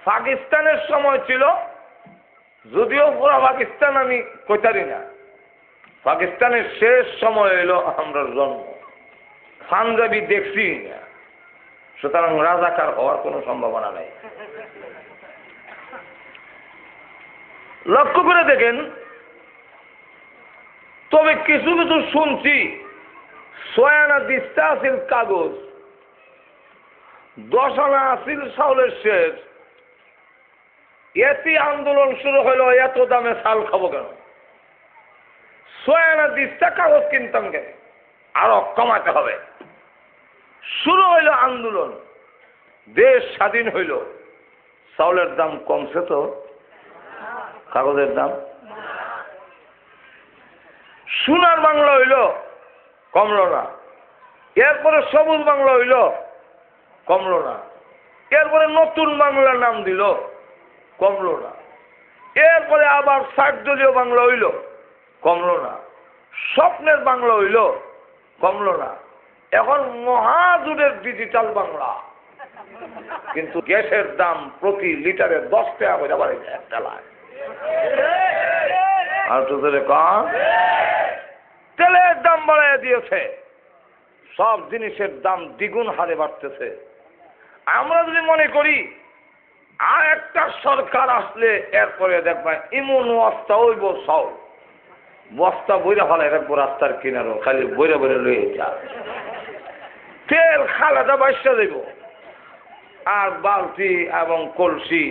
পাকিস্তানের সময় ছিল, যদিও পুরা পাকিস্তান আমি কইতারি না, পাকিস্তানের শেষ সময় এলো আমরা জন্ম। পাঞ্জাবি দেখছি না, সুতরাং রাজাকার হওয়ার কোনো সম্ভাবনা নাই। লক্ষ্য করে দেখেন, তবে কিছু কিছু শুনছি 6 আনা দিস্তা আছিল কাগজ, 10 আনা আছিল চাউলের শেষ, এতে আন্দোলন শুরু হলো এত দামে চাল খাবো কেন, 6 আনা দিস্তা কাগজ কিনতাম কেন, আরো কমাতে হবে। শুরু হইল আন্দোলন, দেশ স্বাধীন হইল, চাউলের দাম কমছে তো কাগজের দাম। সোনার বাংলা হইল, কমলো না। এরপরে সবুজ বাংলা হইল, কমলো না। এরপরে নতুন বাংলার নাম দিল, কমলো না। এরপরে আবার 60 দলীয় বাংলা হইল, কমলো না। স্বপ্নের বাংলা হইল, কমলো না। এখন মহাজুটের ডিজিটাল বাংলা, কিন্তু গ্যাসের দাম প্রতি লিটারে 10 টাকা করে বাড়িছে একটা লাখ। আর তোদের কম তেলের দাম বাড়াইয়া দিয়েছে, সব জিনিসের দাম দ্বিগুণ হারে বাড়তেছে। আমরা যদি মনে করি আর একটা সরকার আসলে এরপরে দেখবা এমন অবস্থা হইব, সব বস্তা বইরা ফেলা রাখবো রাস্তার কিনারো, খালি বইরা বইরা লয়ে যা, তেল খালাটা বাইসা দেব, আর বালতি এবং কলসি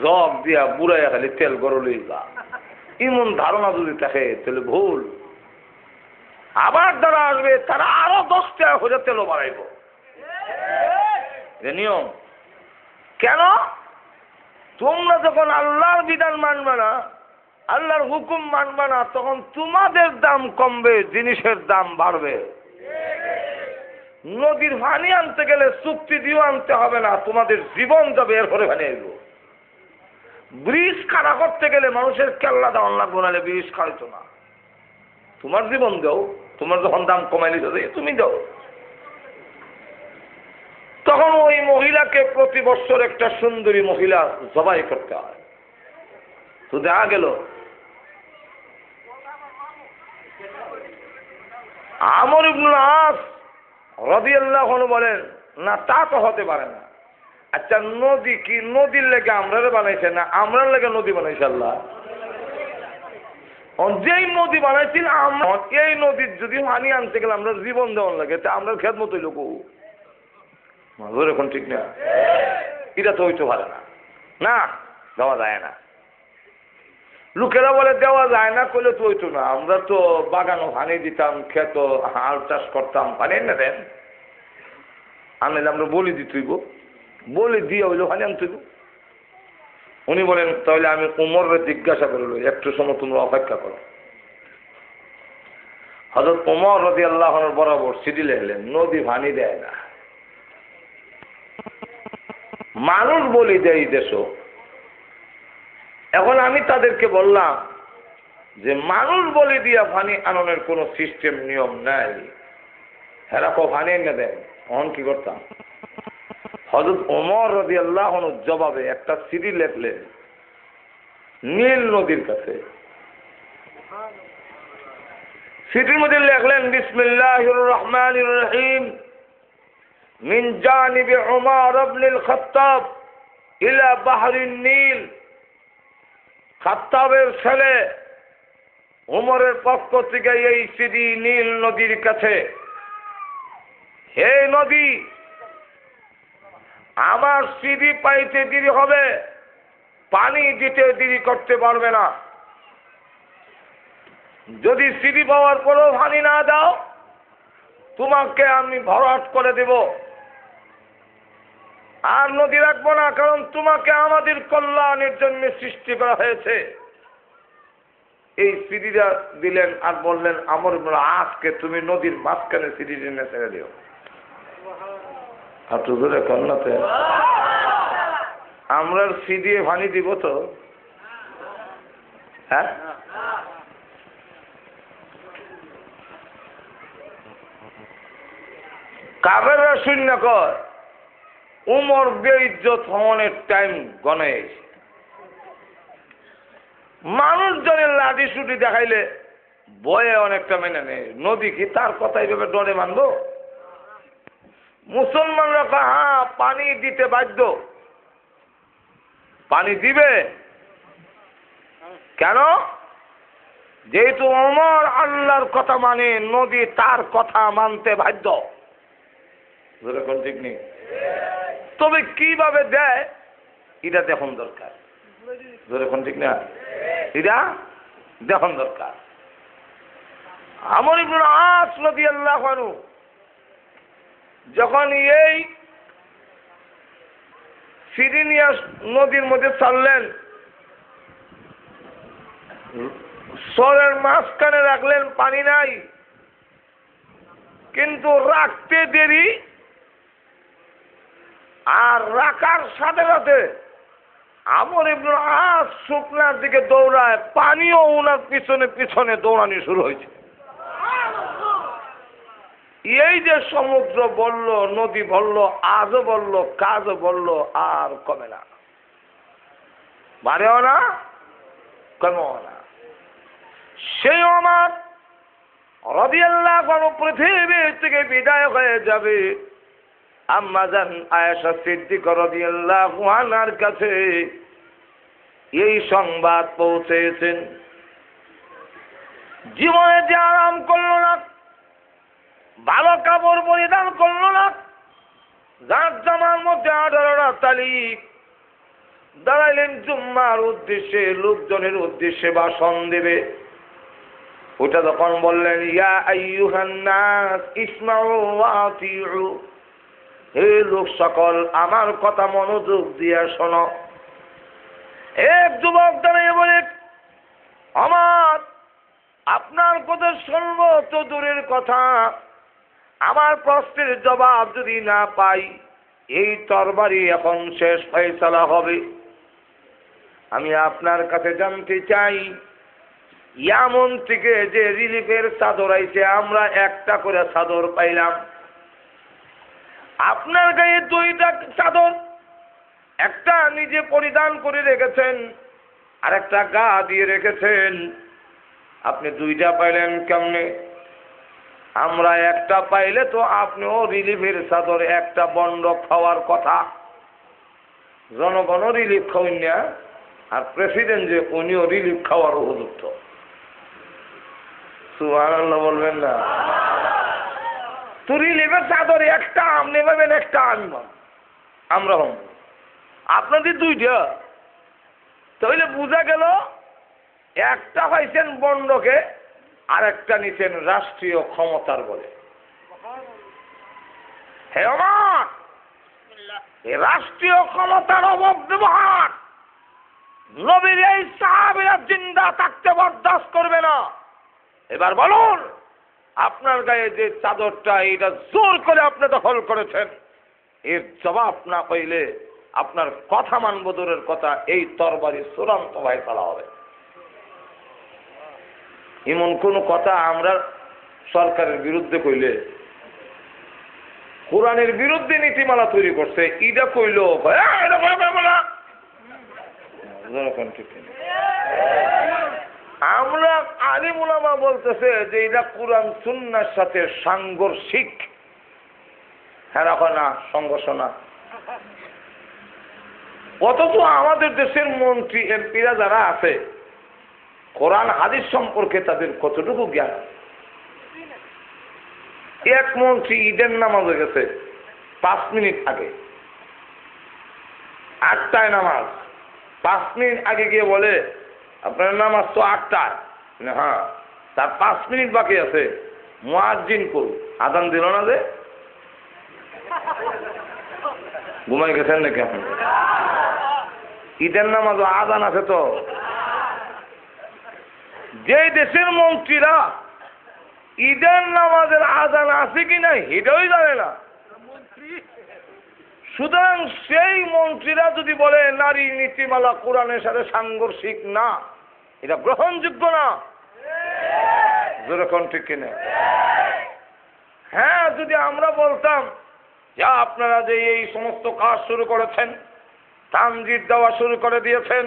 জগ দিয়া বুড়াইয়া খালি তেল গরো লই যা। এমন ধারণা যদি থাকে তাহলে ভুল। আবার যারা আসবে তারা আরো 10 টাকা করে তেলও বাড়াইব, নিয়ম। কেন? তোমরা যখন আল্লাহর বিধান মানবে না, আল্লাহর হুকুম মানবে না, তখন তোমাদের দাম কমবে, জিনিসের দাম বাড়বে। নদীর পানি আনতে গেলে চুক্তি দিয়েও আনতে হবে না, তোমাদের জীবন যাবে, এরপরে পানি আসব। ব্রিজ খাড়া করতে গেলে মানুষের কেল্লা দেওয়ান লাগবো, নাহলে ব্রিজ খাড়িত না। তোমার জীবন দাও, তোমার যখন দাম কমাই নিতে তুমি দাও। তখন ওই মহিলাকে প্রতি বছর একটা সুন্দরী মহিলা জবাই করতে হয়। তো দেখা গেল আমর ইবনুল আস রাদিয়াল্লাহু আনহু বলেন, না তা তো হতে পারে না। আচ্ছা, নদী কি নদীর লেগে আমরা বানাইছে না আমরার লেগে নদী বানাইছে আল্লাহ? যেই নদী বানাইছিল এই নদীর যদি পানি আনতে গেলে আমরা জীবন দেওয়ার লাগে, তা আমরা খেদমত হইল কো? এখন ঠিক না, এটা তো হইতে পারে না, না দেওয়া যায় না। লোকেরা বলে দেওয়া যায় না, করলে তো হইতো না। আমরা তো বাগানো পানি দিতাম, খেত হাল চাষ করতাম, পানি এনে দেন, আনলে আমরা বলি দিতেইব, বলি দিয়ে হইলো পানি আনতেইব। উনি বলেন, তাহলে আমি উমরকে জিজ্ঞাসা করলো, একটু সময় তোমরা অপেক্ষা করো। হযরত ওমর রাদিয়াল্লাহু আনহু বরাবর চিঠি লিখলেন, নদী পানি দেয় না, মানুষ বলি দেয় দেশ। এখন আমি তাদেরকে বললাম যে মানুষ বলি দিয়া পানি আননের কোনো সিস্টেম নিয়ম নাই, হেরা পানি এনে দেন। তখন কি করতাম? হযরত ওমর রাদিয়াল্লাহু আনহু জবাবে একটা চিঠি লিখলেন নীল নদীর কাছে। চিঠির মধ্যে লিখলেন, বিসমিল্লাহির রহমানির রহিম, মিন জানিবি উমর ইবনুল খাত্তাব ইলা বাহরিন নীল। খাত্তাবের ছেলে উমরের পক্ষ থেকে এই চিঠি নীল নদীর কাছে। হে নদী, আমার চিঠি পাইতে দেরি হবে, পানি দিতে দেরি করতে পারবে না। যদি চিঠি পাওয়ার পরেও পানি না দাও, তোমাকে আমি ভরাট করে দেব, আর নদী রাখবো না, কারণ তোমাকে আমাদের কল্যাণের জন্য সৃষ্টি করা হয়েছে। এই চিঠিটা দিলেন আর বললেন, আমর ইবনুল আসকে তুমি নদীর মাঝখানে চিঠি নিয়ে ছেড়ে দিও। আর তো ধরে কন্যাতে আমরা সিডিয়ে পানি দিব তো? হ্যাঁ, কাবেররা শূন্য কর উমর বেইজ্জত হওয়ার টাইম গনে এসে মানুষজনের লাঠি সুটি দেখাইলে বয়ে অনেকটা মেনে নেয়। নদী কি তার কথা এইভাবে ডরে মানবো? মুসলমানরা হ্যাঁ পানি দিতে বাধ্য, পানি দিবে কেন? যেহেতু ওমর আল্লাহর কথা মানে, নদী তার কথা মানতে বাধ্য। ঠিক নেই? তবে কিভাবে দেয় এটা দেখুন দরকার। ঠিক না? এটা দেখুন দরকার। আমর ইবনে আস রাদিয়াল্লাহু আনহু যখন এই সিরিনিয়া নদীর মধ্যে ছাড়লেন, সরের মাঝখানে রাখলেন, পানি নাই, কিন্তু রাখতে দেরি, আর রাখার সাথে সাথে আমর ইবনে আস শুকনার দিকে দৌড়ায়, পানিও ওনার পিছনে পিছনে দৌড়ানি শুরু হয়েছে। এই যে সমুদ্র বলল, নদী বলল, আজও বলল, কাজও বলল, আর কমে না, বাড়েও না, কমেও না। সেই ওমর রাদিয়াল্লাহু আনহু পৃথিবী থেকে বিদায় হয়ে যাবে। আম্মা জান আয়েশা সিদ্দিকা রাদিয়াল্লাহু আনহার কাছে এই সংবাদ পৌঁছেছেন। জীবনে যে আরাম করল না, ভালো কাপড় পরিধান করল না, যার জামার মধ্যে 18টা তালিক, দাঁড়াইলেন জুম্মার উদ্দেশ্যে, লোকজনের উদ্দেশ্যে ভাষণ দেবে। ওটা তখন বললেন, ইয়া আইয়ুহান নাস ইসমাউ ওয়া আতিউ, হে লোক সকল আমার কথা মনোযোগ দিয়ে শোনো। এক যুবক দাঁড়িয়ে বলে, আমার আপনার কথা শুনবো তো দূরের কথা, আমার প্রশ্নের জবাব যদি না পাই, এই তরবারি এখন শেষ ফয়সালা হবে। আমি আপনার কাছে জানতে চাই, ইয়ামন থেকে যে রিলিফের চাদর আইছে, আমরা একটা করে চাদর পাইলাম, আপনার গায়ে 2টা চাদর, একটা নিজে পরিধান করে রেখেছেন আর একটা গা দিয়ে রেখেছেন, আপনি 2টা পাইলেন কেমনে? আমরা একটা পাইলে তো আপনিও রিলিফের চাদর একটা বন্ড খাওয়ার কথা, জনগণও রিলিফ খাওয়েন না, আর প্রেসিডেন্ট যে উনিও রিলিফ খাওয়ার উপযুক্ত। সুবহানাল্লাহ বলবেন না? তো রিলিফের চাদর একটা আপনি পাবেন, একটা আমি পাব, আমরা হব, আপনাদের 2টা, তাহলে বোঝা গেল একটা পাইছেন বন্ডকে, আর একটা নিছেন রাষ্ট্রীয় ক্ষমতার বলে। হে ওমর, এই রাষ্ট্রীয় ক্ষমতার অপব্যবহার নবীর এই সাহাবীরা জিন্দা থাকতে বরদাস্ত করবে না। এবার বলুন, আপনার গায়ে যে চাদরটা, এটা জোর করে আপনি দখল করেছেন, এর জবাব না পাইলে আপনার কথা মানব দূরের কথা, এই তরবারি চূড়ান্ত ফয়সালা হবে। এমন কোন কথা আমরা সরকারের বিরুদ্ধে কইলে, কোরআনের বিরুদ্ধে নীতিমালা তৈরি করছে, এটা কইলো আমরা আলিম উলামা বলতেছে যে এটা কোরআন সুন্নাহর সাথে সাংঘর্ষিক। হ্যাঁ রাখো না, সংঘর্ষ না। অথচ আমাদের দেশের মন্ত্রী এমপিরা যারা আছে, কোরআন হাদিস সম্পর্কে তাদের কতটুকু জ্ঞান? এক মন্ত্রী ঈদের নামাজে গেছে 5 মিনিট আগে, 8টায় নামাজ, 5 মিনিট আগে গিয়ে বলে আপনার নামাজ তো 8টায়, হ্যাঁ, তার 5 মিনিট বাকি আছে, মুয়াজ্জিন করুন, আযান দিল না যে, ঘুমাই গেছেন নাকি আপনি? ঈদের নামাজ আযান আছে তো। যে দেশের মন্ত্রীরা ঈদের নামাজের আযান আছে কি নাই এটাই জানে না, সুতরাং সেই মন্ত্রীরা যদি বলে নারী নীতিমালা কোরআনের সাথে সাংঘর্ষিক না, এটা গ্রহণযোগ্য না। যেরকম ঠিক কিনা? হ্যাঁ, যদি আমরা বলতাম যে আপনারা যে এই সমস্ত কাজ শুরু করেছেন, ট্রানজিট দেওয়া শুরু করে দিয়েছেন,